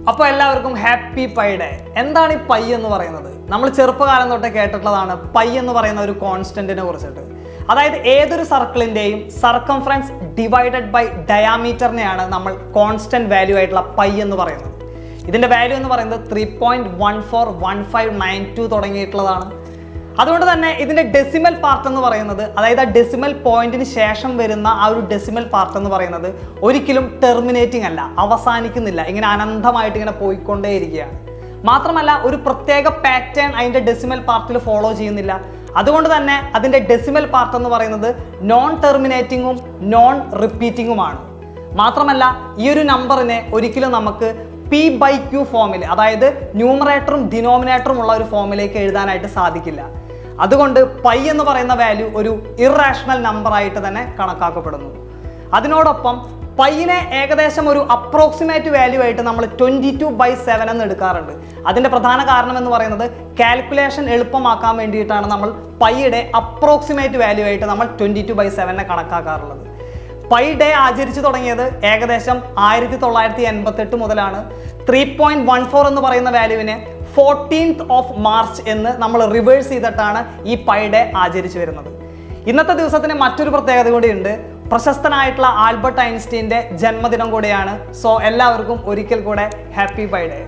അപ്പോൾ എല്ലാവർക്കും happy pi day. എന്താണ് ഈ പൈ എന്ന് പറയുന്നത്? നമ്മൾ ചെറുപ്പകാലം തൊട്ടേ കേട്ടിട്ടുള്ളതാണ് പൈ എന്ന് പറയുന്ന ഒരു കോൺസ്റ്റന്റിനെ കുറിച്ചിട്ട്. അതായത് ഏതൊരു സർക്കിളിന്റെയും സർക്കംഫറൻസ് ഡിവൈഡഡ് ബൈ ഡയാമീറ്ററിനെയാണ് നമ്മൾ കോൺസ്റ്റന്റ് വാല്യൂ ആയിട്ടുള്ള പൈ എന്ന് പറയുന്നത്. ഇതിന്റെ വാല്യൂ എന്ന് പറയുന്നത് 3.141592 തുടങ്ങിയിട്ടുള്ളതാണ്. അതുകൊണ്ട് തന്നെ ഇതിന്റെ ഡെസിമൽ പാർട്ട് എന്ന് പറയുന്നത്, അതായത് ആ ഡെസിമൽ പോയിന്റിന് ശേഷം വരുന്ന ആ ഒരു ഡെസിമൽ പാർട്ട് എന്ന് പറയുന്നത് ഒരിക്കലും ടെർമിനേറ്റിംഗ് അല്ല, അവസാനിക്കുന്നില്ല, ഇങ്ങനെ അനന്തമായിട്ട് ഇങ്ങനെ പോയിക്കൊണ്ടേയിരിക്കുകയാണ്. മാത്രമല്ല ഒരു പ്രത്യേക പാറ്റേൺ അതിന്റെ ഡെസിമൽ പാർട്ടിൽ ഫോളോ ചെയ്യുന്നില്ല. അതുകൊണ്ട് തന്നെ അതിന്റെ ഡെസിമൽ പാർട്ട് എന്ന് പറയുന്നത് നോൺ ടെർമിനേറ്റിംഗും നോൺ റിപ്പീറ്റിംഗുമാണ്. മാത്രമല്ല ഈ ഒരു നമ്പറിനെ ഒരിക്കലും നമുക്ക് P/Q ഫോമിൽ, അതായത് ന്യൂമറേറ്ററും ഡിനോമിനേറ്ററും ഉള്ള ഒരു ഫോമിലേക്ക് എഴുതാനായിട്ട് സാധിക്കില്ല. അതുകൊണ്ട് പൈ എന്ന് പറയുന്ന വാല്യൂ ഒരു ഇറേഷണൽ നമ്പർ ആയിട്ട് തന്നെ കണക്കാക്കപ്പെടുന്നു. അതിനോടൊപ്പം പൈനെ ഏകദേശം ഒരു അപ്രോക്സിമേറ്റ് വാല്യൂ ആയിട്ട് നമ്മൾ 22/7 എന്ന് എടുക്കാറുണ്ട്. അതിൻ്റെ പ്രധാന കാരണം എന്ന് പറയുന്നത് കാൽക്കുലേഷൻ എളുപ്പമാക്കാൻ വേണ്ടിയിട്ടാണ് നമ്മൾ പൈയുടെ അപ്രോക്സിമേറ്റ് വാല്യൂ ആയിട്ട് നമ്മൾ 22/7 കണക്കാക്കാറുള്ളത്. പൈ ഡേ ആചരിച്ചു തുടങ്ങിയത് ഏകദേശം 1988 മുതലാണ്. 3.14 എന്ന് പറയുന്ന വാല്യൂവിനെ 14th of March എന്ന് നമ്മൾ റിവേഴ്സ് ചെയ്തിട്ടാണ് ഈ പൈ ഡേ ആചരിച്ചു വരുന്നത്. ഇന്നത്തെ ദിവസത്തിന് മറ്റൊരു പ്രത്യേകത കൂടിയുണ്ട്. പ്രശസ്തനായിട്ടുള്ള ആൽബർട്ട് ഐൻസ്റ്റീൻ്റെ ജന്മദിനം കൂടിയാണ്. സോ എല്ലാവർക്കും ഒരിക്കൽ കൂടെ ഹാപ്പി പൈ ഡേ.